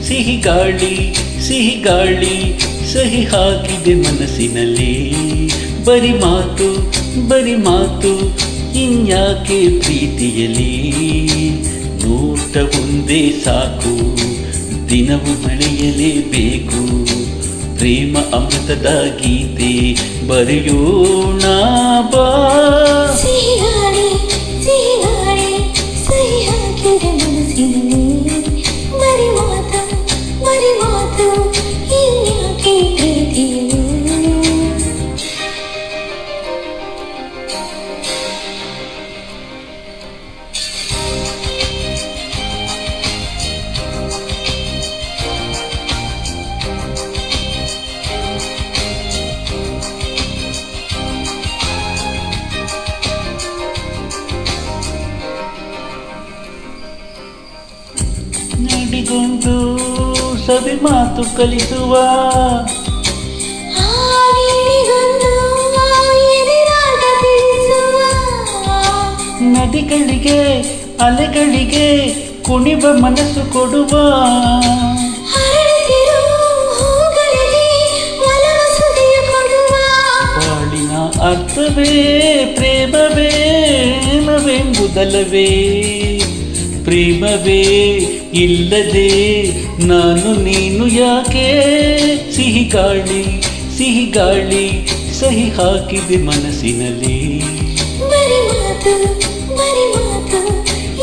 ಸಿಹಿ ಗಾಳಿ ಸಿಹಿ ಗಾಳಿ ಸಹಿ ಹಾಕಿದೆ ಮನಸ್ಸಿನಲ್ಲಿ, ಬರಿ ಮಾತು ಇನ್ಯಾಕೆ ಪ್ರೀತಿಯಲಿ, ನೋಟ ಒಂದೇ ಸಾಕು ದಿನವು ಮಳೆಯಲೇಬೇಕು, ಪ್ರೇಮ ಅಮೃತದ ಗೀತೆ ಬರೆಯೋಣ ಬಾ. ಸಿಹಿ ಗಾಳಿ ಸಹಿ ಹಾಕಿದೆ ಮನಸ್ಸಿನಲ್ಲಿ, ಬರಿ ಮಾತು ಇನ್ಯಾಕೆ ಪ್ರೀತಿಯಲಿ. ನುಡಿಗೊಂಡು ಸವಿ ಮಾತು ಕಲಿಸುವ, ನದಿಗಳಿಗೆ ಅಲೆಗಳಿಗೆ ಕುಣಿವ ಮನಸ್ಸು ಕೊಡುವ, ಬಾಳಿನ ಅರ್ಥವೇ ಪ್ರೇಮವೆಂಬುದಲ್ಲವೇ, ಪ್ರೇಮವೇ ಇಲ್ಲದೆ ನಾನು ನೀನು ಯಾಕೆ. ಸಿಹಿ ಗಾಳಿ ಸಹಿ ಹಾಕಿದೆ ಮನಸ್ಸಿನಲ್ಲಿ, ಬರಿ ಮಾತು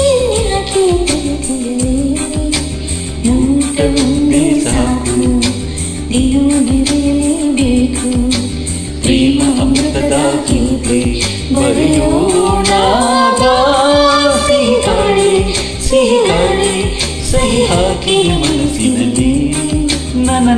ಇನ್ಯಾಕೆ ಪ್ರೀತಿಯಲಿ. ನೋಟ ಒಂದೇ ಸಾಕು ದಿನ ಮೆರೆಯಲೇಬೇಕು, ಪ್ರೇಮ ಅಮೃತದ ಗೀತೆ ಬರೆಯೋಣ ಬಾ. ಸಿಹಿ ಗಾಳಿ ಸಹಿ ಹಾಕಿದೆ ಮನಸ್ಸಿನಲ್ಲಿ, ನನ್ನ